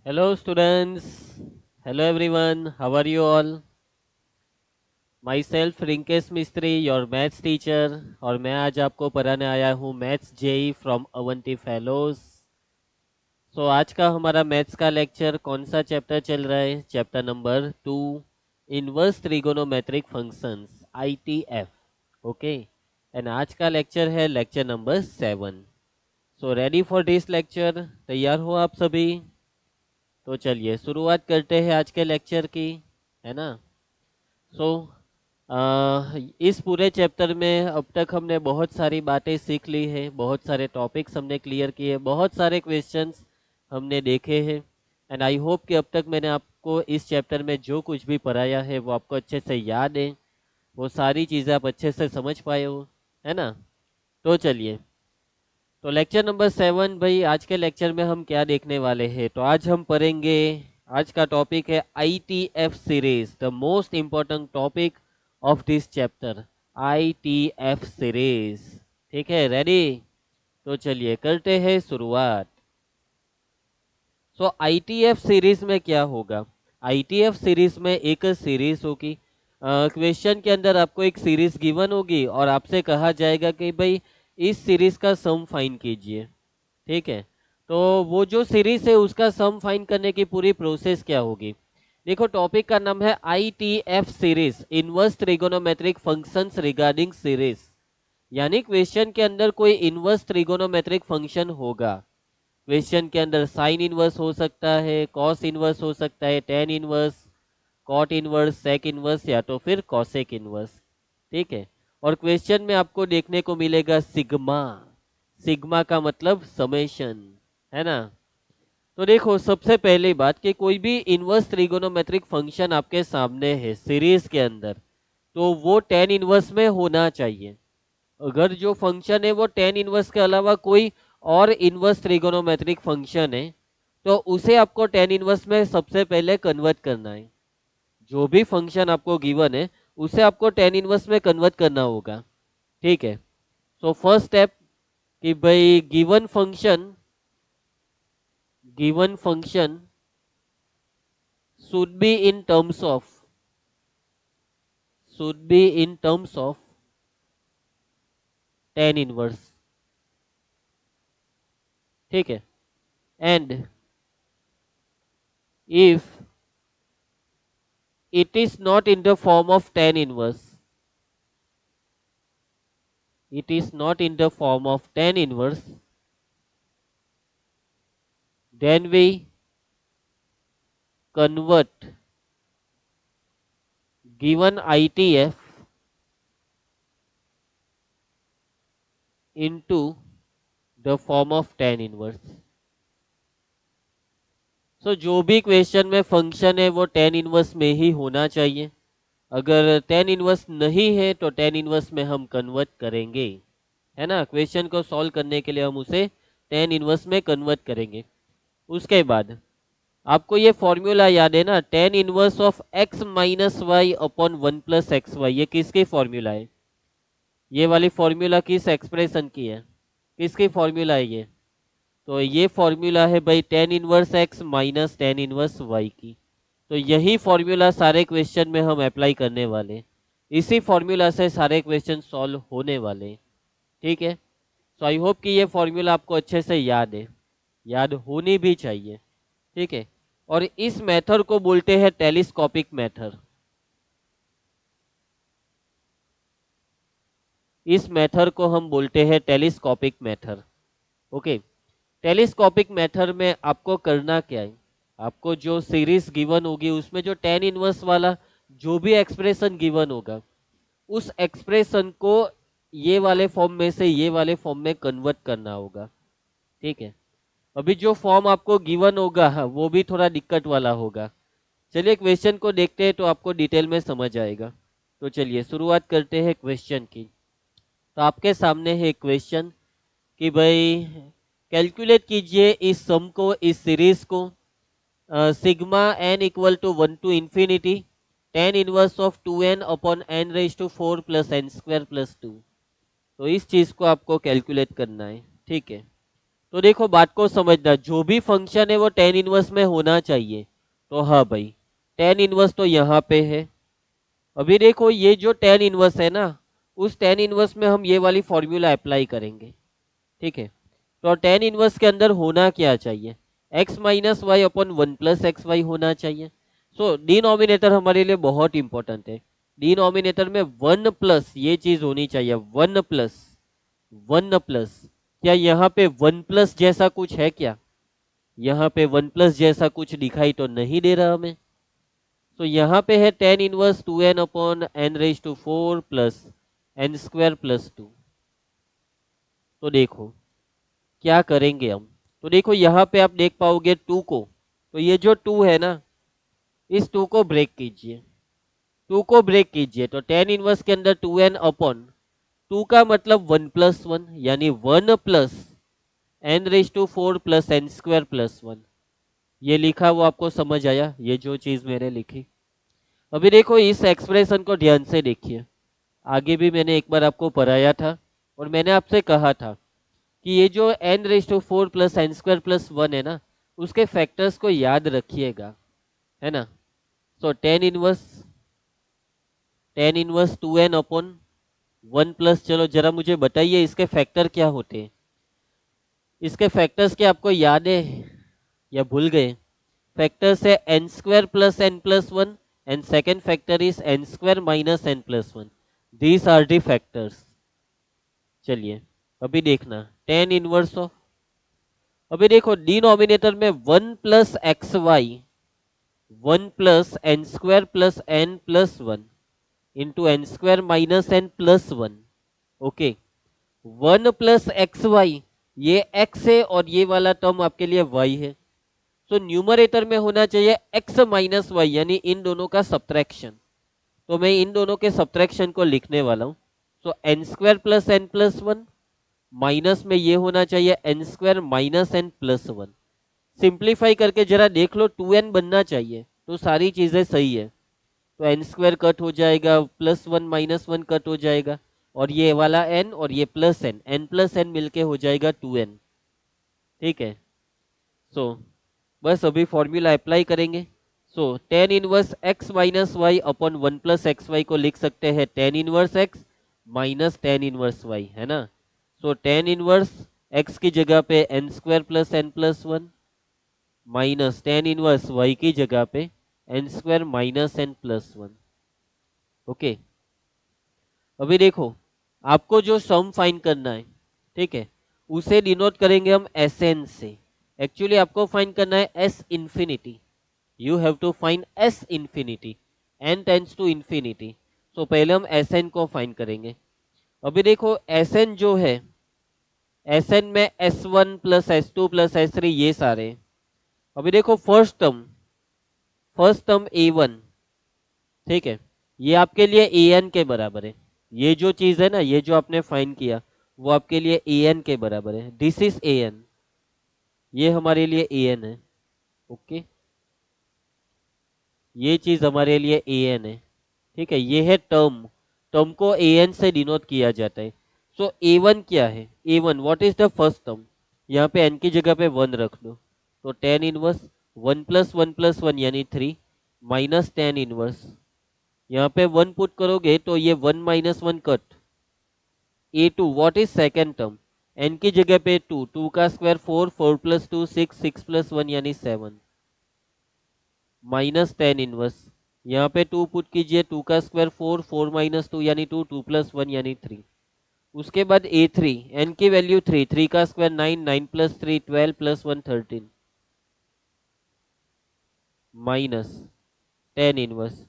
Hello students, hello everyone, how are you all? Myself Rinkesh मिस्त्री your maths teacher और मैं आज आपको पढ़ाने आया हूँ maths JEE from Avanti Fellows. So आज का हमारा मैथ्स का लेक्चर कौन सा चैप्टर चल रहा है? Chapter number 2 inverse trigonometric functions ITF। Okay, and आज का लेक्चर है lecture number 7। So ready for this lecture? तैयार हो आप सभी? तो चलिए शुरुआत करते हैं आज के लेक्चर की, है ना। सो इस पूरे चैप्टर में अब तक हमने बहुत सारी बातें सीख ली है, बहुत सारे टॉपिक्स हमने क्लियर किए, बहुत सारे क्वेश्चंस हमने देखे हैं। एंड आई होप कि अब तक मैंने आपको इस चैप्टर में जो कुछ भी पढ़ाया है वो आपको अच्छे से याद है, वो सारी चीज़ें आप अच्छे से समझ पाए हो, है ना। तो चलिए, तो लेक्चर नंबर 7 भाई, आज के लेक्चर में हम क्या देखने वाले हैं? तो आज हम पढ़ेंगे, आज का टॉपिक है ITF series, the most important topic of this chapter, ITF series. ठीक है, रेडी? तो चलिए करते हैं शुरुआत। सो ITF सीरीज में क्या होगा? ITF सीरीज में एक सीरीज होगी, क्वेश्चन के अंदर आपको एक सीरीज गिवन होगी और आपसे कहा जाएगा कि भाई इस सीरीज का सम फाइंड कीजिए। ठीक है, तो वो जो सीरीज है उसका सम फाइंड करने की पूरी प्रोसेस क्या होगी? देखो, टॉपिक का नाम है ITF series, inverse trigonometric functions regarding series. यानी क्वेश्चन के अंदर कोई इनवर्स ट्रिगोनोमेट्रिक फंक्शन होगा। क्वेश्चन के अंदर साइन इनवर्स हो सकता है, कॉस इनवर्स हो सकता है, tan inverse, cot inverse, sec inverse या तो फिर कॉसेक इनवर्स। ठीक है, और क्वेश्चन में आपको देखने को मिलेगा सिग्मा। सिग्मा का मतलब समेशन, है ना। तो देखो, सबसे पहली बात कि कोई भी इनवर्स ट्रिगोनोमेट्रिक फंक्शन आपके सामने है सीरीज के अंदर, तो वो टेन इनवर्स में होना चाहिए। अगर जो फंक्शन है वो टेन इनवर्स के अलावा कोई और इनवर्स ट्रिगोनोमेट्रिक फंक्शन है, तो उसे आपको टेन इनवर्स में सबसे पहले कन्वर्ट करना है। जो भी फंक्शन आपको गिवन है उसे आपको टेन इनवर्स में कन्वर्ट करना होगा। ठीक है, सो फर्स्ट स्टेप कि भाई given function should be in terms of should be in terms of tan inverse। ठीक है, and if it is not in the form of tan inverse, it is not in the form of tan inverse, then we convert given ITF into the form of tan inverse। सो जो भी question में function है वो ten inverse में ही होना चाहिए। अगर tan inverse नहीं है तो टेन इनवर्स में हम कन्वर्ट करेंगे, है ना। क्वेश्चन को सॉल्व करने के लिए हम उसे टेन इनवर्स में कन्वर्ट करेंगे। उसके बाद आपको ये फॉर्मूला याद है ना, tan inverse of x minus y upon one plus x y. ये किसकी फॉर्मूला है? ये वाली फॉर्मूला किस एक्सप्रेशन की है? किसकी फॉर्मूला है ये? तो ये फॉर्मूला है भाई ten inverse x minus tan inverse y की। तो यही फॉर्मूला सारे क्वेश्चन में हम अप्लाई करने वाले, इसी फॉर्मूला से सारे क्वेश्चन सॉल्व होने वाले। ठीक है, सो आई होप कि ये फॉर्मूला आपको अच्छे से याद है, याद होनी भी चाहिए। ठीक है, और इस मेथड को बोलते हैं टेलीस्कोपिक मेथड। इस मेथड को हम बोलते हैं telescopic method. Okay, telescopic method में आपको करना क्या है? आपको जो सीरीज गिवन होगी उसमें जो टेन इनवर्स वाला जो भी एक्सप्रेशन गिवन होगा, उस एक्सप्रेशन को ये वाले फॉर्म में से ये वाले फॉर्म में कन्वर्ट करना होगा। ठीक है, अभी जो फॉर्म आपको गिवन होगा वो भी थोड़ा दिक्कत वाला होगा। चलिए क्वेश्चन को देखते हैं तो आपको डिटेल में समझ आएगा। तो चलिए शुरुआत करते हैं क्वेश्चन की। तो आपके सामने है क्वेश्चन कि भाई कैलकुलेट कीजिए इस सम को, इस सीरीज को, sigma n equal to one to infinity tan inverse of two n upon n raise to four plus n square plus two. तो इस चीज को आपको कैलकुलेट करना है। ठीक है, तो देखो बात को समझना, जो भी फंक्शन है वो टेन इनवर्स में होना चाहिए। तो हाँ भाई, टेन इनवर्स तो यहाँ पे है। अभी देखो ये जो टेन इनवर्स है ना, उस टेन इनवर्स में हम ये वाली फॉर्मूला अप्लाई करेंगे। ठीक है, तो टेन इनवर्स के अंदर होना क्या चाहिए, x minus y upon one plus x y होना चाहिए। सो डिनोमिनेटर हमारे लिए बहुत इंपॉर्टेंट है। डिनोमिनेटर में वन प्लस ये चीज होनी चाहिए, वन प्लस, वन प्लस। क्या यहाँ पे वन प्लस जैसा कुछ है क्या? यहाँ पे वन प्लस जैसा कुछ दिखाई तो नहीं दे रहा हमें। तो यहाँ पे है tan inverse two n upon n raise to four plus n square plus two. तो देखो क्या करेंगे हम। तो देखो यहाँ पे आप देख पाओगे टू को, तो ये जो टू है ना, इस टू को ब्रेक कीजिए, टू को ब्रेक कीजिए। तो टेन इनवर्स के अंदर टू एन अपॉन टू का मतलब वन प्लस वन, यानी one plus n raise to four plus n square plus one. ये लिखा वो आपको समझ आया, ये जो चीज मैंने लिखी। अभी देखो इस एक्सप्रेशन को ध्यान से देखिए। आगे भी मैंने एक बार आपको पढ़ाया था और मैंने आपसे कहा था कि ये जो n raise to four plus n square plus one है ना, उसके फैक्टर्स को याद रखिएगा, है ना। So tan inverse two n upon one plus, चलो जरा मुझे बताइए इसके फैक्टर क्या होते हैं। इसके फैक्टर्स क्या आपको याद है या भूल गए? फैक्टर्स है n square plus n plus one and second factor is n square minus n plus one. These are the factors. चलिए अभी देखना टेन इनवर्स ऑफ, अभी देखो डिनोमिनेटर में one plus x y, one plus n square plus n plus one into n square minus n plus one. Okay, one plus x y, ये x है और ये वाला टर्म आपके लिए वाई है। तो न्यूमरेटर में होना चाहिए एक्स माइनस वाई, यानी इन दोनों का सब्ट्रैक्शन। तो मैं इन दोनों के सब्ट्रैक्शन को लिखने वाला हूं। तो n square plus n plus one minus में ये होना चाहिए n square minus n plus one. Simplify करके जरा देख लो, टू एन बनना चाहिए तो सारी चीजें सही है। तो एन स्क्वायर कट हो जाएगा, plus one minus one cut हो जाएगा, और ये वाला एन और ये plus n, n plus n मिलके हो जाएगा टू एन। ठीक है, सो बस अभी फॉर्मूला अप्लाई करेंगे। So tan inverse x minus y upon one plus x y को लिख सकते हैं tan inverse x minus tan inverse y, है ना। सो टेन इनवर्स एक्स की जगह पे n square plus n plus one minus tan inverse y की जगह पे n square minus n plus one. Okay, अभी देखो आपको जो सम फाइंड करना है, ठीक है, उसे डिनोट करेंगे हम एस एन से। एक्चुअली आपको फाइंड करना है S infinity, you have to find S infinity, n tends to infinity. So पहले हम एस एन को फाइंड करेंगे। अभी देखो एस एन जो है, एस एन में S one plus S two plus S three ये सारे। अभी देखो फर्स्ट टर्म ए वन, ठीक है, ये आपके लिए ए एन के बराबर है। ये जो चीज है ना, ये जो आपने फाइंड किया वो आपके लिए ए एन के बराबर है। दिस इज ए एन, ये हमारे लिए ए एन है। ओके, ये चीज हमारे लिए ए एन है। ठीक है, ये है टर्म, टर्म को ए एन से डिनोट किया जाता है। सो ए वन क्या है, a one what is the first term, यहाँ पे एन की जगह पे वन रख दो। तो tan inverse one plus one यानी थ्री माइनस टेन इनवर्स, यहाँ पे वन पुट करोगे तो ये one minus one cut. A two what is second term, n की जगह पे टू, टू का square four, four plus two six, six plus one यानी सेवन माइनस टेन इनवर्स, यहाँ पे टू पुट कीजिए, टू का square four, four minus two यानी टू, टू प्लस वन यानी थ्री। उसके बाद ए थ्री, एन की वैल्यू थ्री, थ्री का square nine, nine plus three twelve plus one thirteen minus tan inverse,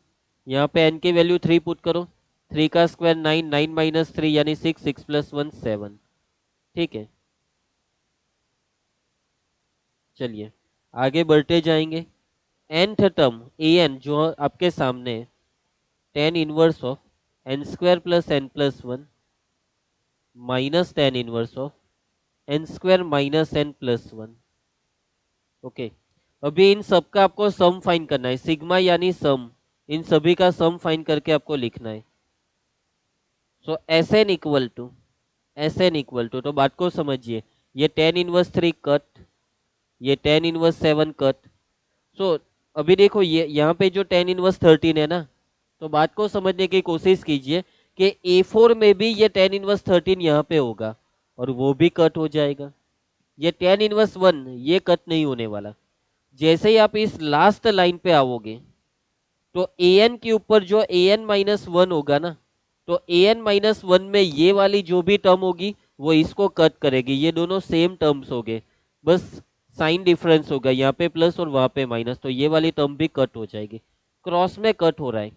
यहाँ पे एन की वैल्यू थ्री पुट करो, थ्री का square nine, nine minus three यानी six, six plus one seven. ठीक है, चलिए आगे बढ़ते जाएंगे। nth टर्म ए एन जो आपके सामने है, tan inverse of n square plus n plus one minus tan inverse of n square minus n plus one. Okay, अभी इन सब का आपको सम फाइंड करना है, सिग्मा यानी सम, इन सभी का सम फाइंड करके आपको लिखना है। So S n equal to, S n equal to, तो बात को समझिए, ये tan इनवर्स 3 कट, ये tan इनवर्स 7 कट। सो अभी देखो ये यहाँ पे जो tan इनवर्स 13 है ना, तो बात को समझने की कोशिश कीजिए कि A4 में भी ये tan इनवर्स 13 यहाँ पे होगा और वो भी कट हो जाएगा। ये tan इनवर्स 1 ये कट नहीं होने वाला। जैसे ही आप इस लास्ट लाइन पे आओगे तो an के ऊपर जो an माइनस 1 होगा ना, तो an माइनस 1 में ये वाली जो भी टर्म होगी वो इसको कट करेगी। ये दोनों सेम टर्म्स हो गए, बस साइन डिफरेंस होगा, यहाँ पे प्लस और वहां पे माइनस, तो ये वाली टर्म भी कट हो जाएगी। क्रॉस में कट हो रहा है,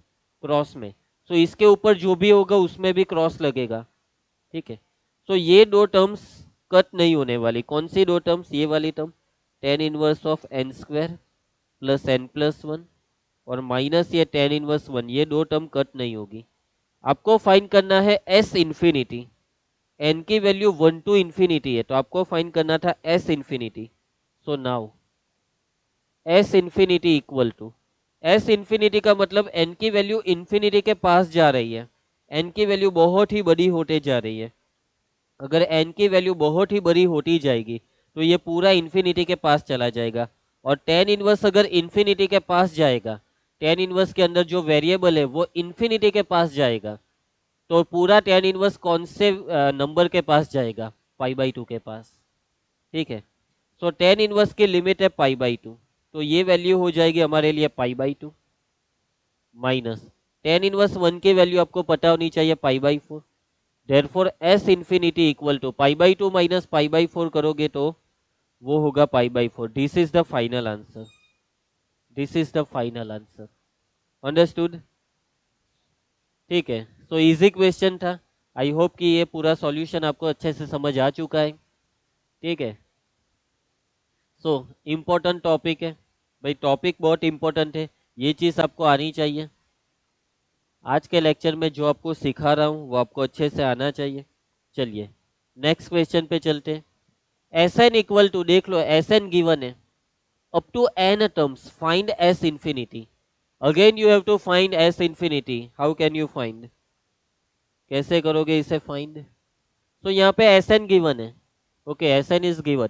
क्रॉस में, तो इसके ऊपर जो भी होगा उसमें भी क्रॉस लगेगा। ठीक है, तो ये दो टर्म्स कट नहीं होने वाली। कौन सी दो टर्म्स? ये वाली term tan inverse of n square plus n plus one और माइनस ये tan इनवर्स 1, ये दो टर्म कट नहीं होगी। आपको फाइंड करना है एस इंफिनिटी। एन की वैल्यू 1 टू इंफिनिटी है, तो आपको फाइंड करना था S infinity. So now S infinity equal to, S infinity का मतलब एन की वैल्यू इंफिनिटी के पास जा रही है, एन की वैल्यू बहुत ही बड़ी होते जा रही है। अगर एन की वैल्यू बहुत ही बड़ी होती जाएगी तो ये पूरा इंफिनिटी के पास चला जाएगा, और टेन इनवर्स अगर इंफिनिटी के पास जाएगा, टेन इनवर्स के अंदर जो वेरिएबल है वो इंफिनिटी के पास जाएगा, तो पूरा टेन इनवर्स कौन से नंबर के पास जाएगा? पाई बाई टू के पास। ठीक है, सो टेन इनवर्स की लिमिट है पाई बाई टू, तो ये वैल्यू हो जाएगी हमारे लिए pi by two minus tan inverse 1 की वैल्यू आपको पता होनी चाहिए pi by four. Therefore S infinity equal to pi by two minus pi by four करोगे तो वो होगा pi by four. This is the final answer, this is the final answer. Understood? ठीक है, सो इजी क्वेश्चन था। I hope कि ये पूरा सॉल्यूशन आपको अच्छे से समझ आ चुका है। ठीक है, सो इम्पोर्टेंट टॉपिक है भाई, टॉपिक बहुत इम्पोर्टेंट है, ये चीज़ आपको आनी चाहिए। आज के लेक्चर में जो आपको सिखा रहा हूँ वो आपको अच्छे से आना चाहिए। चलिए नेक्स्ट क्वेश्चन पे चलते हैं। एस एन इक्वल टू, देख लो एस एन गिवन है, up to n terms find S infinity. Again you have to find S infinity. How can you find? कैसे करोगे इसे फाइंड? तो यहाँ पे एस एन गिवन है। Okay, S n is given.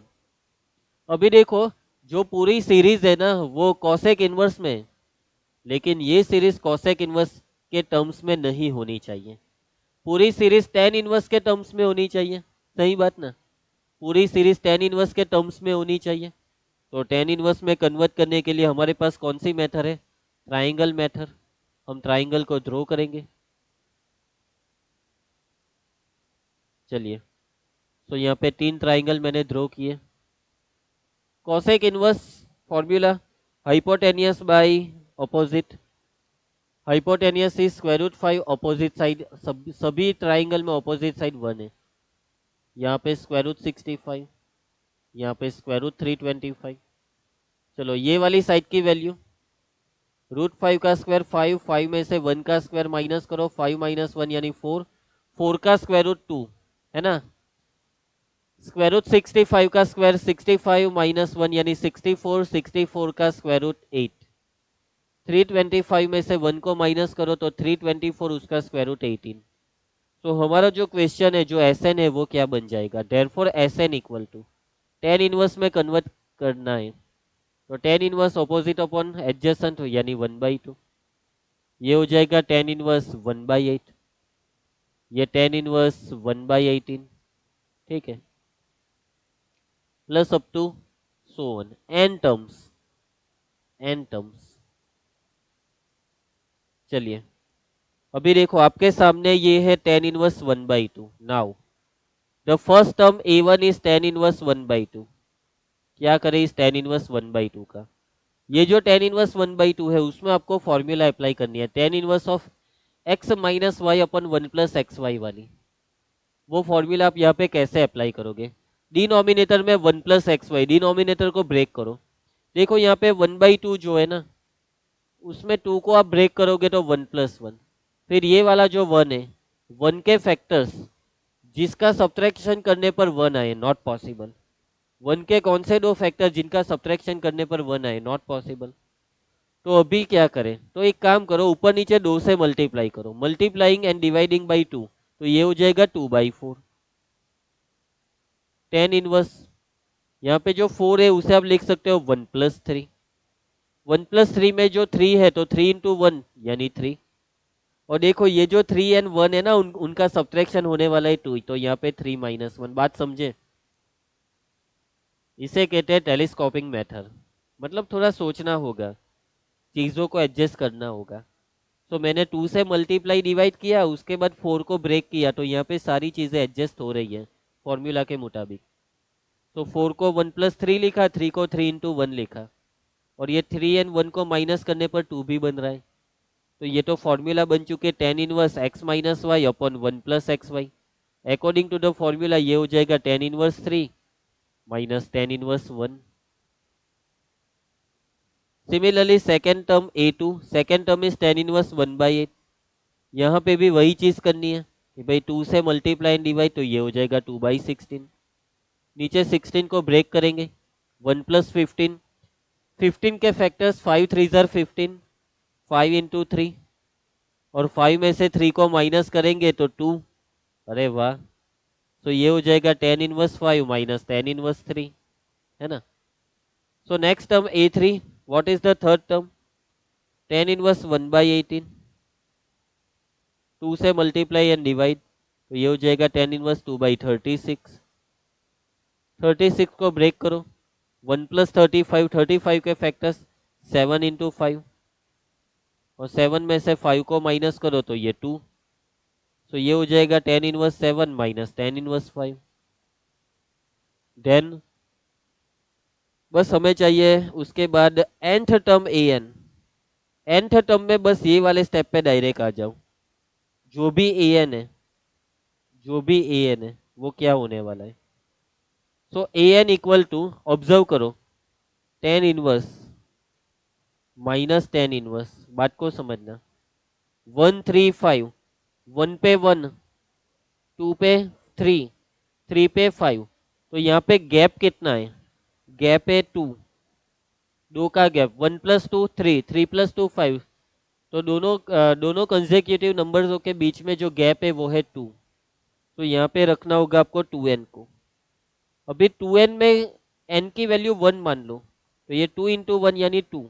अभी देखो जो पूरी सीरीज है ना वो कॉसेक इनवर्स में है, लेकिन ये सीरीज कॉसेक इनवर्स के टर्म्स में नहीं होनी चाहिए। पूरी सीरीज टेन इनवर्स के टर्म्स में होनी चाहिए। सही बात ना? पूरी सीरीज टेन इनवर्स के टर्म्स में होनी चाहिए। तो टेन इनवर्स में कन्वर्ट करने के लिए हमारे पास कौन सी मेथड है? Triangle method. हम ट्राइंगल को ड्रॉ करेंगे। चलिए, तो यहाँ पे तीन ट्राइंगल मैंने ड्रॉ किए। Cosec inverse formula hypotenuse by opposite. Hypotenuse is square root 5, opposite side सभी ट्राइंगल में ऑपोजिट साइड 1 है। यहाँ पे स्क्वायर रूट 65, यहाँ पे स्क्वायर रूट 325। चलो ये वाली साइड की वैल्यू रूट 5 का स्क्वायर 5, 5 में से 1 का स्क्वायर माइनस करो, 5 माइनस 1 यानी 4, 4 का स्क्वायर रूट 2 है ना। स्क्वायर रूट 65 का स्क्वायर 65 माइनस 1 यानी 64, 64 का स्क्वायर रूट 8। 325 में से 1 को माइनस करो तो 324, उसका स्क्वायर रूट 18। तो हमारा जो क्वेश्चन है, जो एस एन है वो क्या बन जाएगा? Therefore S n equal to, tan inverse में कन्वर्ट करना है तो tan inverse opposite upon adjacent हो यानी 1/2। ये हो जाएगा टेन इनवर्स 1/8, ये टेन इनवर्स 1/18। ठीक है, plus up to so on n terms, n terms. चलिए अभी देखो आपके सामने ये है tan inverse 1/2। Now the first term a1 is tan inverse 1/2। क्या करें इस टेन इनवर्स 1/2 का? ये जो टेन इनवर्स 1/2 है उसमें आपको फॉर्मूला अप्लाई करनी है, tan inverse of x minus y upon 1 plus x y वाली। वो फॉर्मूला आप यहाँ पे कैसे अप्लाई करोगे? डिनोमिनेटर में 1 प्लस एक्स वाई, डिनोमिनेटर को ब्रेक करो। देखो यहाँ पे 1/2 जो है ना, उसमें 2 को आप ब्रेक करोगे तो 1 प्लस 1। फिर ये वाला जो 1 है, 1 के फैक्टर्स जिसका सब्ट्रैक्शन करने पर 1 आए, नॉट पॉसिबल। 1 के कौन से दो फैक्टर जिनका सब्ट्रैक्शन करने पर 1 आए, नॉट पॉसिबल। तो अभी क्या करें? तो एक काम करो, ऊपर नीचे 2 से मल्टीप्लाई करो, मल्टीप्लाइंग एंड डिवाइडिंग बाई 2, तो ये हो जाएगा 2/4। टेन इनवर्स, यहाँ पे जो 4 है उसे आप लिख सकते हो 1+3। 1+3 में जो 3 है तो 3 × 1 यानी 3। और देखो ये जो 3 एंड 1 है ना, उनका सब्ट्रैक्शन होने वाला है 2, तो यहाँ पे 3 - 1। बात समझे? इसे कहते हैं टेलीस्कोपिंग मेथड। मतलब थोड़ा सोचना होगा, चीज़ों को एडजस्ट करना होगा। तो मैंने 2 से मल्टीप्लाई डिवाइड किया, उसके बाद 4 को ब्रेक किया, तो यहाँ पे सारी चीज़ें एडजस्ट हो रही है फॉर्मूला के मुताबिक। तो 4 को 1+3 लिखा, 3 को 3 × 1 लिखा, और ये 3 एंड 1 को माइनस करने पर 2 भी बन रहा है। तो ये तो फॉर्मूला बन चुके tan inverse x - y upon 1+xy। According to the formula ये हो जाएगा tan inverse 3 minus tan inverse 1। Similarly second term a2, second term is tan inverse 1/8। यहाँ पे भी वही चीज करनी है कि भाई 2 से मल्टीप्लाई एंड डिवाइड, तो ये हो जाएगा 2/16। नीचे 16 को ब्रेक करेंगे, 1+15, 15 के फैक्टर्स 5 3 ज़र 15, 5 × 3, और 5 में से 3 को माइनस करेंगे तो 2। अरे वाह, तो ये हो जाएगा tan inverse 5 minus tan inverse 3, है ना। So next term a3, what is the third term? tan inverse 1/18, 2 से मल्टीप्लाई एंड डिवाइड, तो ये हो जाएगा tan इनवर्स 2/36। 36 को ब्रेक करो, 1+35, 35 के फैक्टर्स 7 × 5, और 7 में से 5 को माइनस करो तो ये 2। तो ये हो जाएगा tan inverse 7 minus tan inverse 5। Then बस हमें चाहिए उसके बाद nth term an। nth term में बस ये वाले स्टेप पे डायरेक्ट आ जाओ। जो भी an है, जो भी an है वो क्या होने वाला है? सो an इक्वल टू, ऑब्जर्व करो, tan inverse minus tan inverse. बात को समझना, 1 3 5, 1 पे 1, 2 पे 3, 3 पे 5, तो यहाँ पे गैप कितना है? गैप है 2, 2 का गैप, 1+2 3, 3+2 5, तो दोनों कंसेक्यूटिव नंबर्स के बीच में जो गैप है वो है 2। तो यहाँ पे रखना होगा आपको 2n को। अभी 2n में n की वैल्यू 1 मान लो, तो ये 2 × 1 यानी 2,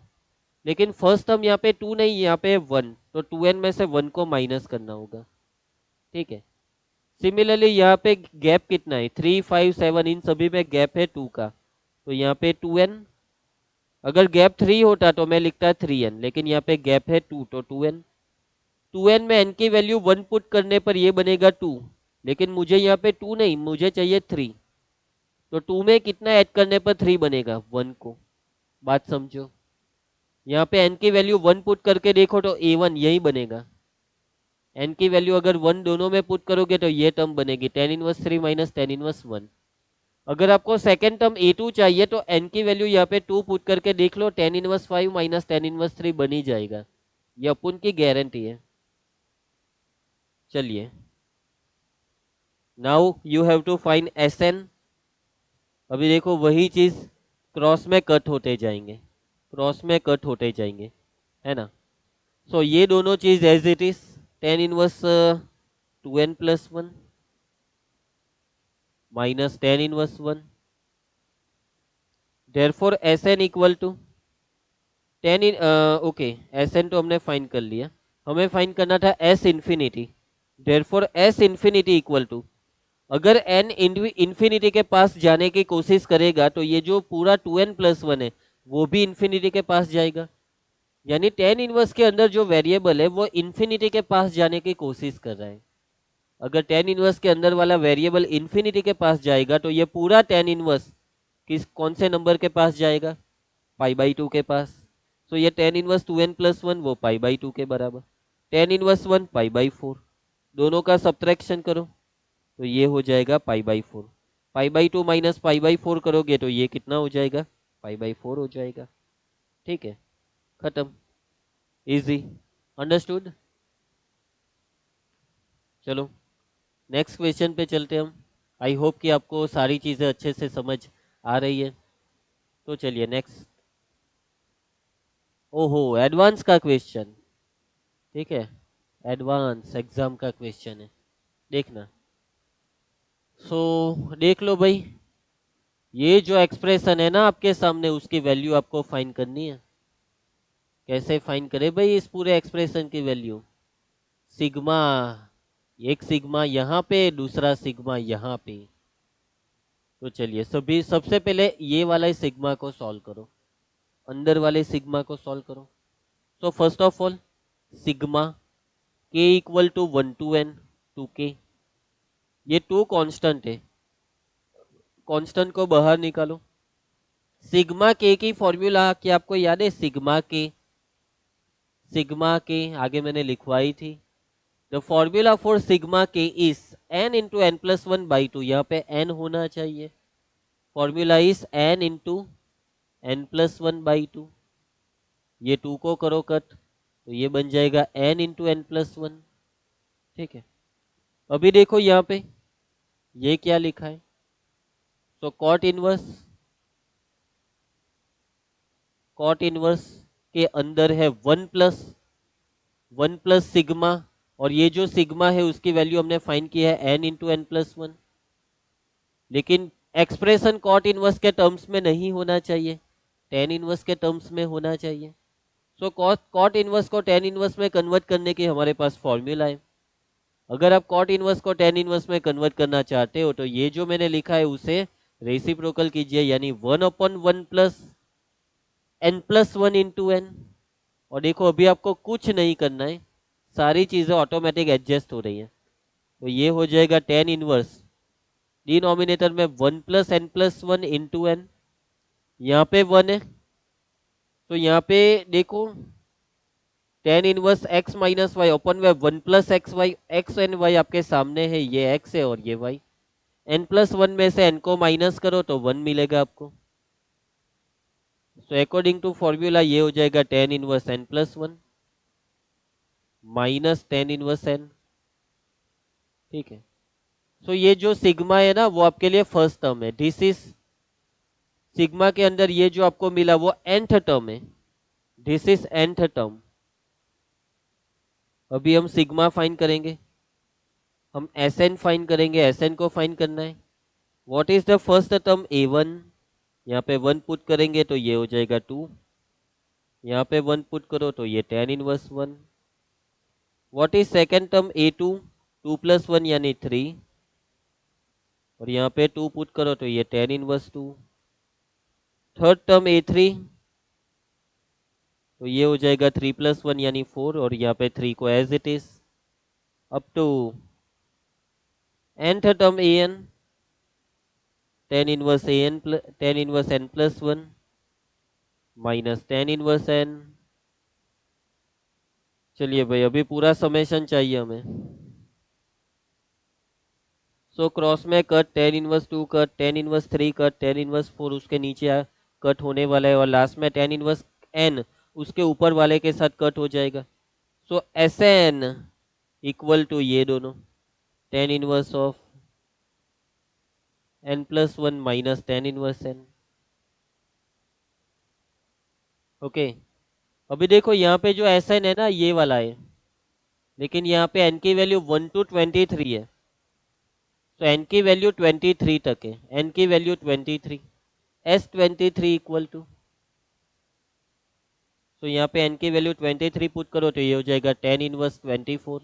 लेकिन फर्स्ट टर्म यहाँ पे 2 नहीं, यहाँ पे 1, तो 2n में से 1 को माइनस करना होगा, ठीक है। सिमिलरली यहाँ पे गैप कितना है? 3 5 7, इन सभी में गैप है 2 का, तो यहाँ पे 2n। अगर गैप 3 होता तो मैं लिखता 3n, लेकिन यहाँ पे गैप है 2, तो 2n। 2n में n की वैल्यू 1 पुट करने पर ये बनेगा 2, लेकिन मुझे यहाँ पे 2 नहीं, मुझे चाहिए 3, तो 2 में कितना ऐड करने पर 3 बनेगा? 1 को। बात समझो, यहाँ पे n की वैल्यू 1 पुट करके देखो तो a1 यही बनेगा। n की वैल्यू अगर 1 दोनों में पुट करोगे तो ये टर्म बनेगी tan inverse 3 minus tan inverse 1। अगर आपको सेकेंड टर्म a2 चाहिए तो n की वैल्यू यहाँ पे 2 पुट करके देख लो, tan inverse 5 minus tan inverse 3 बन ही जाएगा, ये अपन की गारंटी है। चलिए, now you have to find Sn। अभी देखो वही चीज क्रॉस में कट होते जाएंगे, क्रॉस में कट होते जाएंगे, है ना। सो ये दोनों चीज as it is, tan inverse 2n+1 minus tan inverse 1, therefore Sn equal to tan इन, ओके, Sn तो हमने फाइंड कर लिया, हमें फाइंड करना था S infinity. Therefore S infinity equal to, अगर n इंफिनिटी के पास जाने की कोशिश करेगा तो ये जो पूरा 2n+1 है वो भी इंफिनिटी के पास जाएगा, यानी tan इनवर्स के अंदर जो वेरिएबल है वो इंफिनिटी के पास जाने की कोशिश कर रहा है। अगर tan इनवर्स के अंदर वाला वेरिएबल इंफिनिटी के पास जाएगा तो ये पूरा tan इनवर्स कौन से नंबर के पास जाएगा? π/2 के पास। तो ये tan इनवर्स 2n+1 वो π/2 के बराबर, tan इनवर्स 1 π/4, दोनों का सब्ट्रैक्शन करो तो ये हो जाएगा π/4। π/2 माइनस π/4 करोगे तो ये कितना हो जाएगा? π/4 हो जाएगा, ठीक है, खत्म, इजी, अंडरस्टूड। चलो नेक्स्ट क्वेश्चन पे चलते हम। आई होप कि आपको सारी चीज़ें अच्छे से समझ आ रही है। तो चलिए नेक्स्ट, ओहो एडवांस का क्वेश्चन, ठीक है, एडवांस एग्जाम का क्वेश्चन है, देखना। सो देख लो भाई, ये जो एक्सप्रेशन है ना आपके सामने, उसकी वैल्यू आपको फाइंड करनी है। कैसे फाइंड करें भाई इस पूरे एक्सप्रेशन की वैल्यू? सिग्मा, एक सिग्मा यहाँ पे, दूसरा सिग्मा यहाँ पे। तो चलिए सबसे पहले ये वाला सिग्मा को सॉल्व करो, अंदर वाले सिग्मा को सॉल्व करो। So first of all sigma के equal to 1 to n 2k, ये टू कांस्टेंट है, कांस्टेंट को बाहर निकालो। सिग्मा के की फॉर्मूला क्या आपको याद है? सिग्मा के आगे मैंने लिखवाई थी। The formula for sigma k is n into n plus one by two, यहाँ पे n होना चाहिए। Formula is n into n plus one by two. ये टू को करो कट, तो ये बन जाएगा n into n plus one. ठीक है, अभी देखो यहाँ पे ये क्या लिखा है। तो कॉट इनवर्स के अंदर है वन प्लस सिग्मा, और ये जो सिग्मा है उसकी वैल्यू हमने फाइंड की है n into n plus one. लेकिन एक्सप्रेशन कॉट इनवर्स के टर्म्स में नहीं होना चाहिए, टेन इनवर्स के टर्म्स में होना चाहिए। सो कॉट इनवर्स को टेन इनवर्स में कन्वर्ट करने की हमारे पास फॉर्मूला है। अगर आप कॉट इनवर्स को टेन इनवर्स में कन्वर्ट करना चाहते हो तो ये जो मैंने लिखा है उसे रेसिप्रोकल कीजिए, यानी 1/1 plus n plus one into n. और देखो अभी आपको कुछ नहीं करना है, सारी चीजें ऑटोमेटिक एडजस्ट हो रही हैं। तो ये हो जाएगा टेन इनवर्स, डिनोमिनेटर में 1 plus n plus one into n, यहाँ पे 1 है तो यहाँ पे देखो tan inverse x minus y upon में 1 plus x y, x and y आपके सामने है, ये x है और ये y। n प्लस वन में से n को माइनस करो तो 1 मिलेगा आपको। सो अकॉर्डिंग टू फॉर्मूला ये हो जाएगा ten inverse n plus one minus tan inverse n। ठीक है, सो ये जो सिग्मा है ना वो आपके लिए फर्स्ट टर्म है। दिस इज सिग्मा के अंदर ये जो आपको मिला वो nth टर्म है, दिस इज nth टर्म। अभी हम सिग्मा फाइंड करेंगे, हम Sn फाइंड करेंगे, Sn को फाइंड करना है। What is the first term? a1, यहाँ पे 1 पुट करेंगे तो ये हो जाएगा 2, यहाँ पे 1 पुट करो तो ये ten inverse 1। What is second term? a2, 2 plus one यानी 3, और यहाँ पे 2 पुट करो तो ये ten inverse 2। Third term a3, तो ये हो जाएगा 3 प्लस वन यानी 4, और यहाँ पे 3 को as it is. Up to nth term an, tan inverse n plus one minus tan inverse n। चलिए भाई अभी पूरा समेशन चाहिए हमें। सो क्रॉस में cut, tan inverse 2 cut, tan inverse 3 cut, tan inverse 4 उसके नीचे कट होने वाला है, और लास्ट में टेन इनवर्स n उसके ऊपर वाले के साथ कट हो जाएगा। सो Sn इक्वल टू ये दोनों, ten inverse of n plus one minus tan inverse n। Okay, अभी देखो यहाँ पे जो Sn है ना ये वाला है, लेकिन यहाँ पे n की वैल्यू 1 to 23 है, तो n की वैल्यू 23 तक है, n की वैल्यू 23, S23 इक्वल टू, तो यहाँ पे n की वैल्यू 23 पुट करो तो ये हो जाएगा tan inverse 24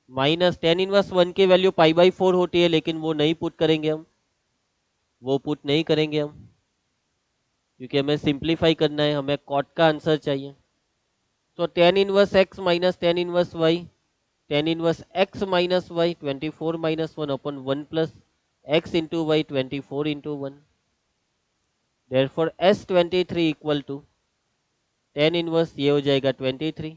minus tan inverse 1 की वैल्यू पाई बाई 4 होती है, लेकिन वो नहीं पुट करेंगे हम, वो पुट नहीं करेंगे हम, क्योंकि हमें सिंप्लीफाई करना है, हमें कॉट का आंसर चाहिए। तो tan inverse x minus tan inverse y, tan inverse x minus y 24 minus one upon 1 plus x into y 24 into one. Therefore S23 equal to tan inverse ये हो जाएगा 23,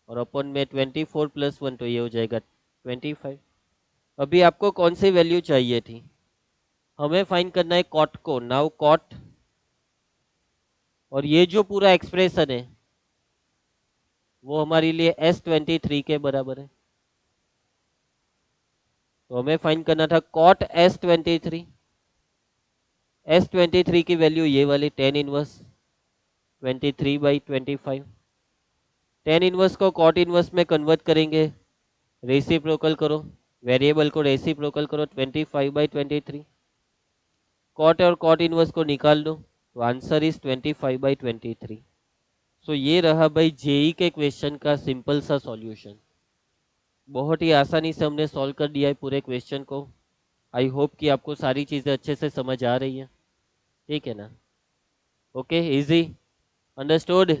और अपन में 24 प्लस वन तो ये हो जाएगा 25। अभी आपको कौन सी वैल्यू चाहिए थी? हमें फाइंड करना है कॉट को। नाउ कॉट, और ये जो पूरा एक्सप्रेशन है वो हमारे लिए S23 के बराबर है, तो हमें फाइंड करना था कॉट S23। S23 की वैल्यू ये वाली टेन इनवर्स 23/25। टेन इनवर्स को कॉट इनवर्स में कन्वर्ट करेंगे, रेसिप्रोकल करो, वेरिएबल को रेसिप्रोकल करो 25/23। कॉट और कॉट इनवर्स को निकाल दो, तो आंसर इज 25/23। सो ये रहा भाई जेई के क्वेश्चन का सिंपल सा सॉल्यूशन। बहुत ही आसानी से हमने सॉल्व कर दिया है पूरे क्वेश्चन को। आई होप कि आपको सारी चीज़ें अच्छे से समझ आ रही है, ठीक है ना? Okay, easy, understood.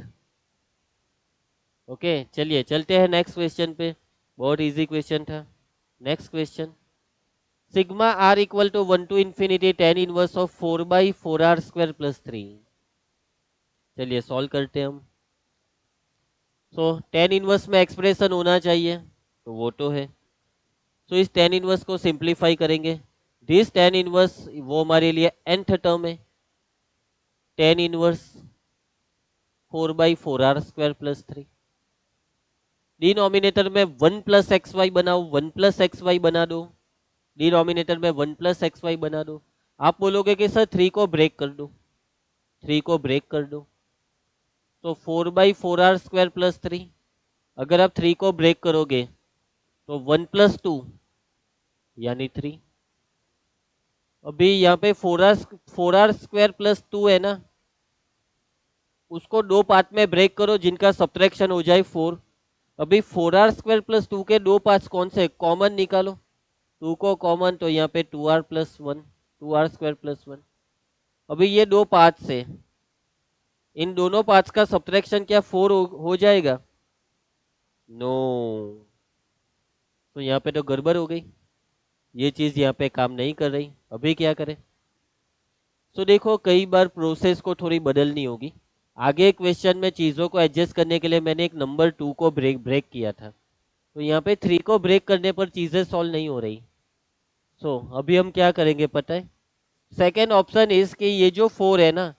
ओके, चलिए चलते हैं नेक्स्ट क्वेश्चन पे। बहुत इजी क्वेश्चन था। Next question, sigma r equal to 1 to infinity tan inverse of 4/4r² + 3। चलिए सॉल्व करते हैं हम। सो टेन इनवर्स में एक्सप्रेशन होना चाहिए, तो वो तो है। सो इस टेन इनवर्स को सिंप्लीफाई करेंगे। दिस टेन इनवर्स वो हमारे लिए nth टर्म है, टेन इनवर्स 4/4r² + 3। डिनोमिनेटर में 1 + xy बनाओ, 1 + xy बना दो। डिनोमिनेटर में 1 + xy बना दो। आप बोलोगे कि सर 3 को ब्रेक कर दो, 3 को ब्रेक कर दो, तो 4/4r² + 3। अगर आप 3 को ब्रेक करोगे तो 1 + 2 यानी 3। अभी यहाँ पे 4r² + 2 है ना, उसको दो पार्ट में ब्रेक करो जिनका सब्ट्रैक्शन हो जाए 4। अभी 4r² + 2 के दो पार्ट्स कौन से, कॉमन निकालो। 2 को कॉमन, तो यहाँ पे 2r + 1, 2r² + 1। अभी ये दो पार्ट्स है, इन दोनों पार्ट्स का सब्ट्रैक्शन क्या 4 हो जाएगा? नो। तो यहाँ पे तो गड़बड़ हो गई, ये चीज़ यहाँ पे काम नहीं कर रही। अभी क्या करें? तो देखो, कई बार प्रोसेस को थोड़ी बदलनी होगी। आगे क्वेश्चन में चीज़ों को एडजस्ट करने के लिए मैंने एक नंबर 2 को ब्रेक किया था, तो यहाँ पे 3 को ब्रेक करने पर चीज़ें सॉल्व नहीं हो रही। सो अभी हम क्या करेंगे पता है? सेकेंड ऑप्शन इज कि ये जो 4 है ना,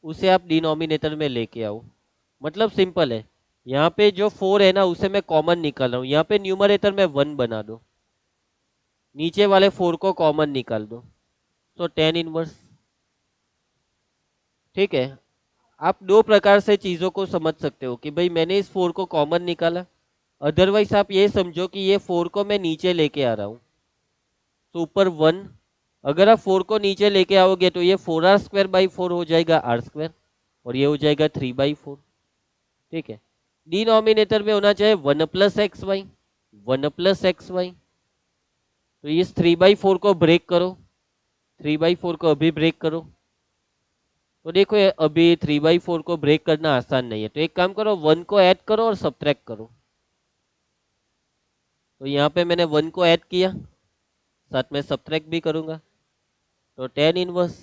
उसे आप डिनोमिनेटर में लेके आओ। मतलब सिंपल है, यहाँ पे जो 4 है ना उसे मैं कॉमन निकाल रहा हूँ। यहाँ पे न्यूमरेटर में 1 बना दो, नीचे वाले 4 को कॉमन निकाल दो, तो टेन इनवर्स। ठीक है, आप दो प्रकार से चीज़ों को समझ सकते हो कि भाई मैंने इस 4 को कॉमन निकाला। अदरवाइज आप ये समझो कि ये 4 को मैं नीचे लेके आ रहा हूँ, तो ऊपर 1। अगर आप 4 को नीचे लेके आओगे तो ये 4r²/4 हो जाएगा r², और ये हो जाएगा 3/4। ठीक है, डिनोमिनेटर में होना चाहिए 1 + xy, 1 + xy। तो इस 3/4 को ब्रेक करो, 3/4 को अभी ब्रेक करो। तो देखो ये अभी 3/4 को ब्रेक करना आसान नहीं है, तो एक काम करो, 1 को ऐड करो और सब्ट्रैक्ट करो। तो यहाँ पे मैंने 1 को ऐड किया, साथ में सब्ट्रैक्ट भी करूँगा, तो टेन इनवर्स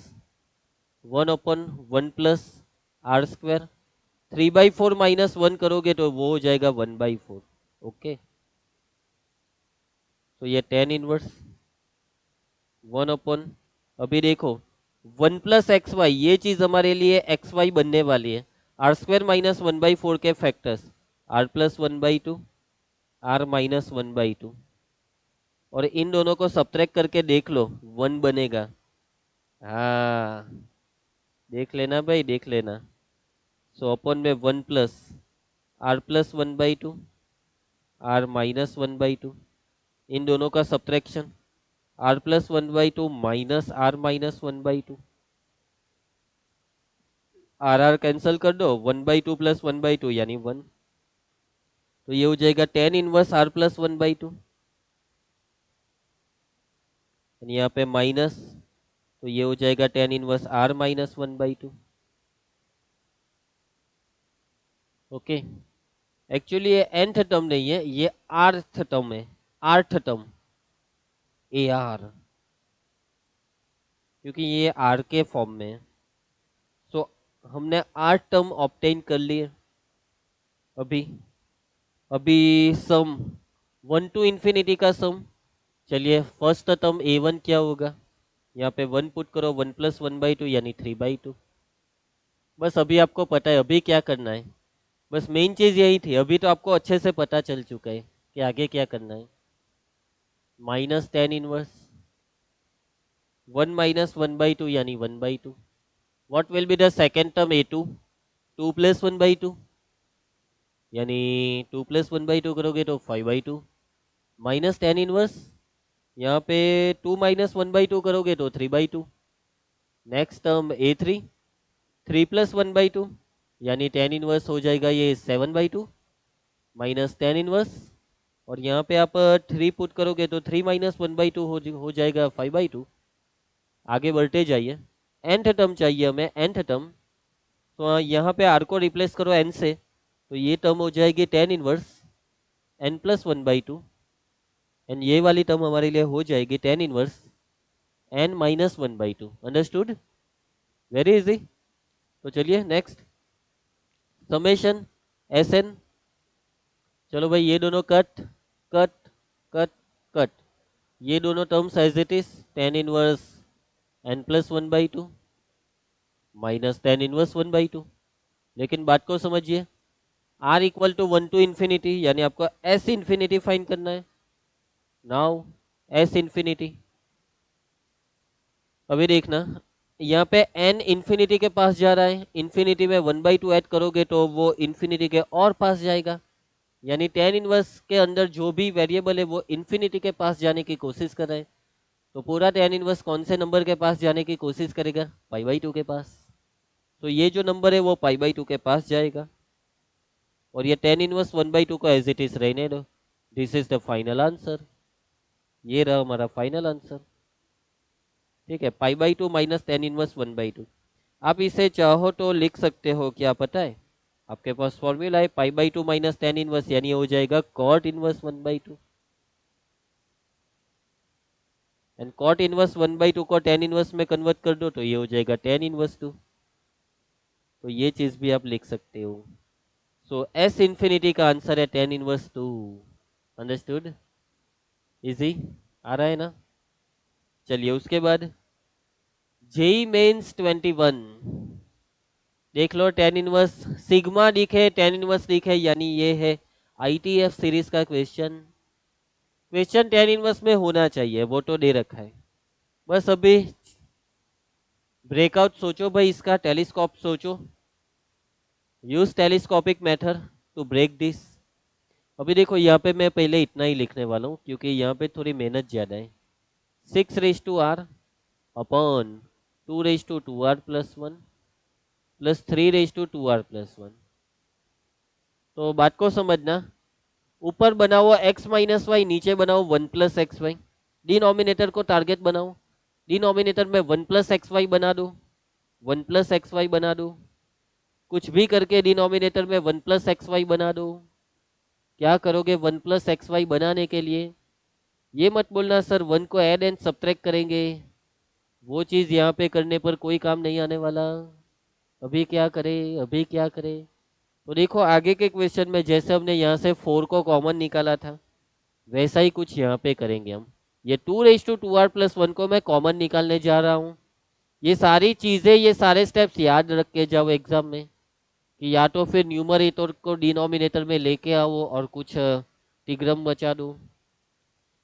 1/1 + r²। 3/4 - 1 करोगे तो वो हो जाएगा 1/4। ओके, तो ये टेन इनवर्स 1/, अभी देखो 1 + xy, ये चीज हमारे लिए xy बनने वाली है। r² - 1/4 के फैक्टर्स, r + 1/2, r - 1/2, और इन दोनों को सब्ट्रैक्ट करके देख लो, 1 बनेगा। हाँ, देख लेना भाई, देख लेना। सो अपन में 1 + r + 1/2, r - 1/2, इन दोनों का subtraction, r + 1/2 minus r - 1/2, r cancel कर दो, 1/2 + 1/2 यानी 1। तो ये हो जाएगा टेन इनवर्स r + 1/2, यहाँ पे माइनस, तो ये हो जाएगा tan inverse r - 1/2। Okay, actually ये nth टर्म नहीं है, ये rth टर्म है, rth टर्म, ar, क्योंकि ये r के फॉर्म में है। सो हमने r टर्म ऑब्टेन कर लिए। अभी अभी सम 1 टू इन्फिनिटी का सम। चलिए फर्स्ट टर्म a1 क्या होगा, यहाँ पे 1 पुट करो, 1 + 1/2 यानी 3/2। बस अभी आपको पता है अभी क्या करना है, बस मेन चीज यही थी। अभी तो आपको अच्छे से पता चल चुका है कि आगे क्या करना है। माइनस टेन इनवर्स 1 - 1/2 यानी 1/2। What will be the second term a2, 2 + 1/2 यानी 2 + 1/2 करोगे तो 5/2, माइनस टेन इनवर्स, यहाँ पे 2 - 1/2 करोगे तो 3/2। नेक्स्ट टर्म A3, 3+1/2 यानी टेन इनवर्स हो जाएगा ये 7/2 माइनस टेन इनवर्स, और यहाँ पे आप 3 पुट करोगे तो 3 - 1/2 हो जाएगा 5/2। आगे बढ़ते जाइए, nth टर्म चाहिए हमें, nth टर्म। तो यहाँ पे r को रिप्लेस करो n से, तो ये टर्म हो जाएगी टेन इनवर्स n+1/2, एंड ये वाली टर्म हमारे लिए हो जाएगी tan inverse n-1/2। Understood? Very easy. तो चलिए नेक्स्ट, समेशन Sn। चलो भाई ये दोनों कट कट कट कट, ये दोनों terms as it is, tan inverse n+1/2 minus tan inverse 1/2। लेकिन बात को समझिए, r equal to 1 to infinity, यानी आपको s इन्फिनिटी फाइंड करना है। नाउ s इन्फिनिटी, अभी देखना यहाँ पे n इन्फिनिटी के पास जा रहा है, इन्फिनिटी में 1/2 ऐड करोगे तो वो इन्फिनिटी के और पास जाएगा, यानी टेन इनवर्स के अंदर जो भी वेरिएबल है वो इन्फिनिटी के पास जाने की कोशिश कर रहा है। तो पूरा टेन इनवर्स कौन से नंबर के पास जाने की कोशिश करेगा? पाई/2 के पास। तो ये जो नंबर है वो पाई/2 के पास जाएगा, और ये टेन इनवर्स 1/2 को एज इट इज रहने दो। This is the final answer, ये रहा हमारा फाइनल आंसर। ठीक है, पाई/2 माइनस टेन इनवर्स 1/2। आप इसे चाहो तो लिख सकते हो, क्या पता है आपके पास फॉर्मूला है, पाई/2 माइनस टेन इनवर्स, यानी हो जाएगा cot inverse 1/2, and cot inverse 1/2 को टेन इनवर्स में कन्वर्ट कर दो तो ये हो जाएगा टेन इनवर्स 2। तो ये चीज भी आप लिख सकते हो। सो एस इन्फिनिटी का आंसर है टेन इनवर्स 2। अंडरस्टूड? इजी आ रहा है ना? चलिए उसके बाद जेई मेंस 21, देख लो, टेन इनवर्स सिग्मा दिखे, टेन इनवर्स दिखे, यानी ये है आईटीएफ सीरीज का क्वेश्चन। क्वेश्चन टेन इनवर्स में होना चाहिए, वो तो दे रखा है। बस अभी ब्रेकआउट सोचो भाई, इसका टेलीस्कोप सोचो, use telescopic method to break this. अभी देखो यहाँ पे मैं पहले इतना ही लिखने वाला हूँ क्योंकि यहाँ पे थोड़ी मेहनत ज़्यादा है। 6r upon 2r+1 plus 3r+1। तो बात को समझना, ऊपर बनाओ x-y, नीचे बनाओ 1+xy। डिनोमिनेटर को टारगेट बनाओ, डिनोमिनेटर में 1+xy बना दो, 1+xy बना दो, कुछ भी करके डिनोमिनेटर में 1+xy बना दो। क्या करोगे 1+xy बनाने के लिए? ये मत बोलना सर 1 को ऐड एंड सब्ट्रैक्ट करेंगे, वो चीज़ यहाँ पे करने पर कोई काम नहीं आने वाला। अभी क्या करें, अभी क्या करें? तो देखो आगे के क्वेश्चन में जैसे हमने यहाँ से 4 को कॉमन निकाला था, वैसा ही कुछ यहाँ पे करेंगे हम। ये 2r+1 को मैं कॉमन निकालने जा रहा हूँ। ये सारी चीज़ें, ये सारे स्टेप्स याद रख के जाओ एग्जाम में, कि या तो फिर न्यूमरेटर को डिनोमिनेटर में लेके आओ और कुछ तिग्रम बचा दो,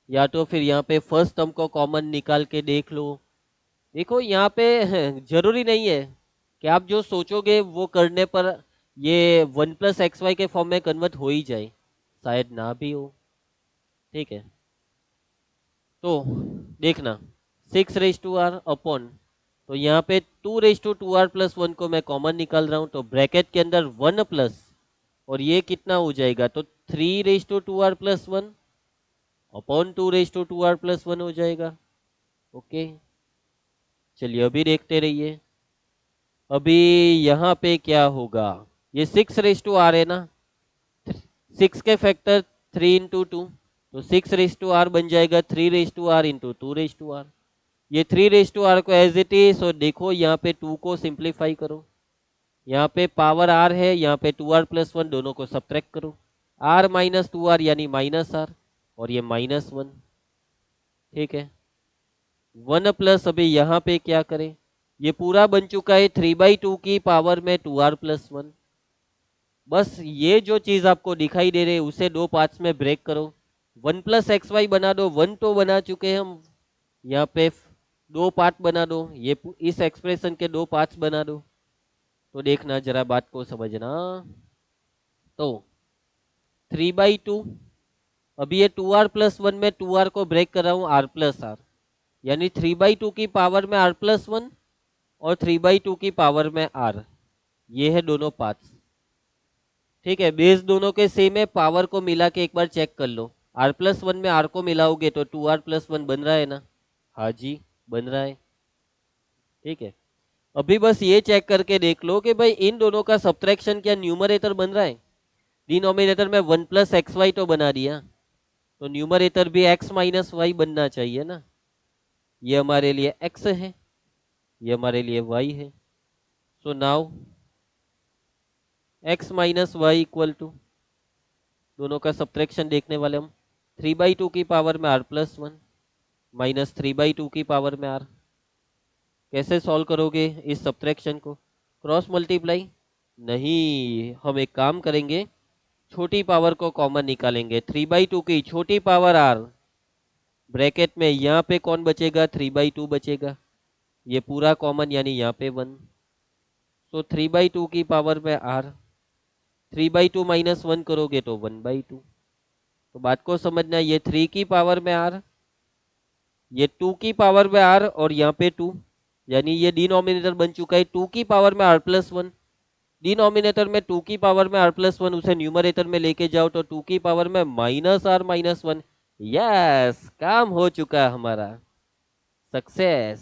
या तो फिर यहाँ पे फर्स्ट टर्म को कॉमन निकाल के देख लो। देखो यहाँ पे जरूरी नहीं है कि आप जो सोचोगे वो करने पर ये 1+xy के फॉर्म में कन्वर्ट हो ही जाए, शायद ना भी हो। ठीक है, तो देखना 6r अपॉन, तो यहाँ पे 2r+1 को मैं कॉमन निकाल रहा हूँ, तो ब्रैकेट के अंदर 1 प्लस, और ये कितना हो जाएगा, तो 3r+1 अपॉन 2r+1 हो जाएगा। ओके, चलिए अभी देखते रहिए। अभी यहाँ पे क्या होगा, ये 6r है ना, 6 के फैक्टर 3 × 2, तो 6r बन जाएगा 3r इंटू 2r। ये 3r को एज इट इज, और देखो यहाँ पे 2 को सिंप्लीफाई करो, यहाँ पे पावर r है, यहाँ पे 2r+1, दोनों को सब्ट्रैक्ट करो, r-2r यानी -r, और ये -1। ठीक है, 1 प्लस, अभी यहाँ पे क्या करें, ये पूरा बन चुका है 3/2 की पावर में 2r+1। बस ये जो चीज आपको दिखाई दे रही है उसे दो पार्ट्स में ब्रेक करो, 1+xy बना दो, 1 तो बना चुके हैं हम, यहाँ पे दो पार्ट बना दो, ये इस एक्सप्रेशन के दो पार्ट्स बना दो। तो देखना जरा बात को समझना, तो 3/2, अभी ये 2r+1 में 2r को ब्रेक कर रहा हूँ r+r, यानी 3/2 की पावर में r+1 और 3/2 की पावर में r, ये है दोनों पार्ट्स। ठीक है, बेस दोनों के सेम है, पावर को मिला के एक बार चेक कर लो। r+1 में r को मिलाओगे तो 2r+1 बन रहा है ना? हाँ जी, बन रहा है। ठीक है, अभी बस ये चेक करके देख लो कि भाई इन दोनों का सब्ट्रैक्शन क्या न्यूमरेटर बन रहा है? डिनोमिनेटर में 1+xy तो बना दिया, तो न्यूमरेटर भी x माइनस वाई बनना चाहिए ना। ये हमारे लिए x है, ये हमारे लिए y है। So now x minus y equal to, दोनों का सब्ट्रैक्शन देखने वाले हम, 3/2 की पावर में r+1 माइनस 3/2 की पावर में r। कैसे सॉल्व करोगे इस सब्ट्रैक्शन को? क्रॉस मल्टीप्लाई नहीं, हम एक काम करेंगे, छोटी पावर को कॉमन निकालेंगे। 3/2 की छोटी पावर r, ब्रैकेट में यहाँ पे कौन बचेगा? 3/2 बचेगा, ये पूरा कॉमन यानी यहाँ पे 1। तो 3/2 की पावर में r, 3/2 माइनस 1 करोगे तो 1/2। तो बात को समझना, ये 3 की पावर में r, ये 2 की पावर में r और यहाँ पे 2, यानी ये डिनोमिनेटर बन चुका है 2 की पावर में r+1। डिनोमिनेटर में 2 की पावर में r+1, उसे न्यूमरेटर में लेके जाओ तो 2 की पावर में -r-1। यस, काम हो चुका हमारा, सक्सेस,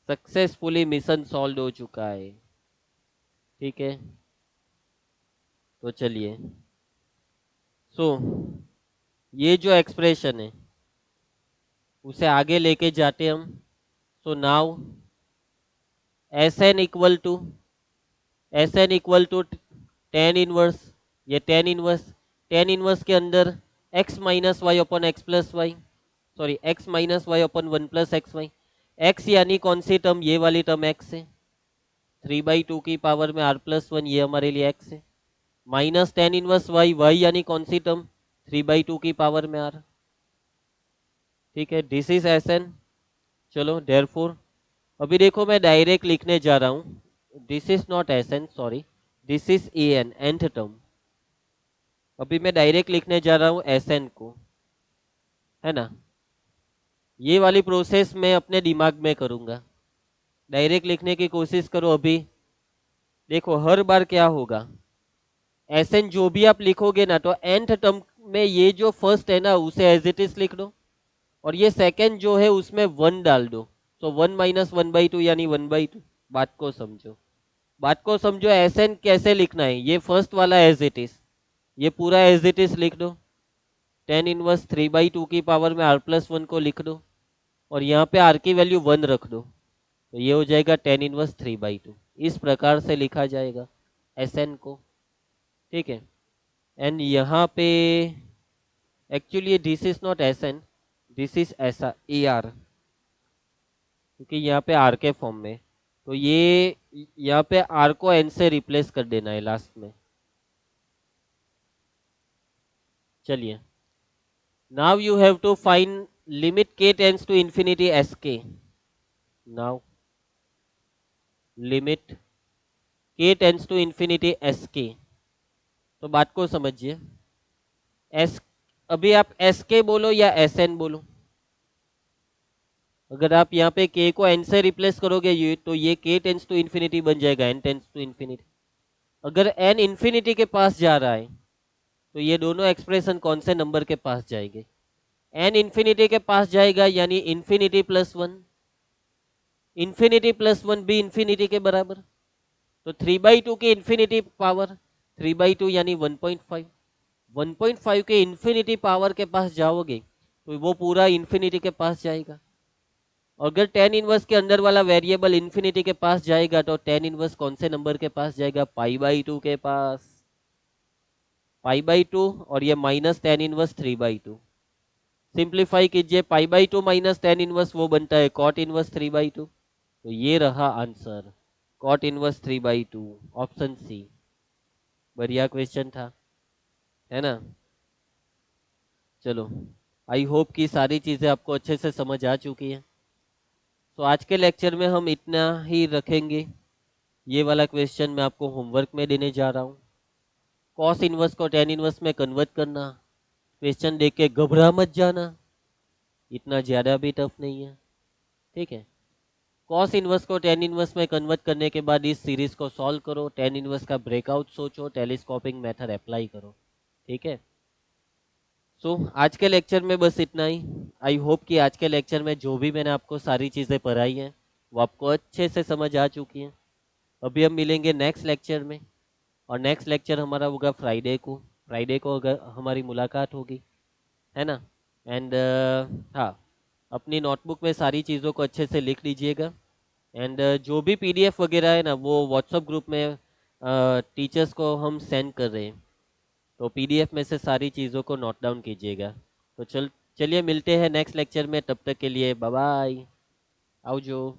सक्सेसफुली मिशन सॉल्व हो चुका है। ठीक है, तो चलिए, सो ये जो एक्सप्रेशन है उसे आगे लेके जाते हम। So now Sn equal to tan inverse, ये tan इनवर्स के अंदर x minus y upon x plus y, sorry x minus y upon 1+xy। x यानी कौन सी टर्म? ये वाली टर्म x है, 3/2 की पावर में r+1, ये हमारे लिए x है, माइनस tan इनवर्स y यानी कौन सी टर्म? 3/2 की पावर में r। ठीक है, दिस इज Sn। चलो, देयरफॉर अभी देखो मैं डायरेक्ट लिखने जा रहा हूँ, this is not Sn, sorry, this is an, nth term. अभी मैं डायरेक्ट लिखने जा रहा हूँ Sn को, है ना? ये वाली प्रोसेस मैं अपने दिमाग में करूंगा, डायरेक्ट लिखने की कोशिश करो। अभी देखो हर बार क्या होगा, Sn जो भी आप लिखोगे ना, तो nth टर्म में ये जो फर्स्ट है ना उसे एज इट इज लिख दो, और ये सेकंड जो है उसमें 1 डाल दो। तो 1 माइनस 1/2 यानी 1/2। बात को समझो, बात को समझो। Sn कैसे लिखना है? ये फर्स्ट वाला एज इट इज, ये पूरा एज इट इज लिख दो, tan इनवर्स 3/2 की पावर में r+1 को लिख दो, और यहाँ पे r की वैल्यू 1 रख दो, तो ये हो जाएगा tan इनवर्स 3/2। इस प्रकार से लिखा जाएगा Sn को। ठीक है, एंड यहाँ पे actually this is not Sn, this is ऐसा AR, क्योंकि यहाँ पे r के फॉर्म में, तो ये यहाँ पे r को n से रिप्लेस कर देना है लास्ट में। चलिए, now you have to find limit k tends to infinity sk। Now limit k tends to infinity sk, तो बात को समझिए। s, अभी आप sk बोलो या Sn बोलो, अगर आप यहाँ पे k को n से रिप्लेस करोगे ये, तो ये k टेंड्स टू इंफिनिटी बन जाएगा n टेंड्स टू इंफिनिटी। अगर n इंफिनिटी के पास जा रहा है तो ये दोनों एक्सप्रेशन कौन से नंबर के पास जाएंगे? n इंफिनिटी के पास जाएगा, यानी इंफिनिटी+1, इंफिनिटी+1 भी इंफिनिटी के बराबर। तो 3/2 की इंफिनिटी पावर 3/2 यानी 1.5, 1.5 के इंफिनिटी पावर के पास जाओगे तो वो पूरा इंफिनिटी के पास जाएगा। अगर tan इनवर्स के अंदर वाला वेरिएबल इंफिनिटी के पास जाएगा तो tan इनवर्स कौन से नंबर के पास जाएगा? π/2 के पास, π/2, और ये माइनस tan इनवर्स 3/2। सिंप्लीफाई कीजिए, π/2 माइनस tan इनवर्स वो बनता है cot इनवर्स 3/2। तो ये रहा answer, cot inverse 3/2, option C. बढ़िया क्वेश्चन था, है ना? चलो, आई होप कि सारी चीजें आपको अच्छे से समझ आ चुकी है। तो आज के लेक्चर में हम इतना ही रखेंगे। ये वाला क्वेश्चन मैं आपको होमवर्क में देने जा रहा हूँ। कॉस इनवर्स को tan इनवर्स में कन्वर्ट करना, क्वेश्चन देख के घबरा मत जाना, इतना ज़्यादा भी टफ नहीं है। ठीक है, कॉस इनवर्स को टेन इनवर्स में कन्वर्ट करने के बाद इस सीरीज को सॉल्व करो, टेन इनवर्स का ब्रेकआउट सोचो, टेलीस्कोपिंग मेथड अप्लाई करो। ठीक है। सो आज के लेक्चर में बस इतना ही। आई होप कि आज के लेक्चर में जो भी मैंने आपको सारी चीज़ें पढ़ाई हैं वो आपको अच्छे से समझ आ चुकी हैं। अभी हम मिलेंगे नेक्स्ट लेक्चर में, और नेक्स्ट लेक्चर हमारा होगा फ्राइडे को। फ्राइडे को अगर हमारी मुलाकात होगी, है ना। एंड हाँ, अपनी नोटबुक में सारी चीज़ों को अच्छे से लिख लीजिएगा। एंड जो भी पीडीएफ वगैरह है ना वो व्हाट्सएप ग्रुप में टीचर्स को हम सेंड कर रहे हैं, तो पीडीएफ में से सारी चीज़ों को नोट डाउन कीजिएगा। तो चलिए मिलते हैं नेक्स्ट लेक्चर में, तब तक के लिए बाय बाय। आओ जो।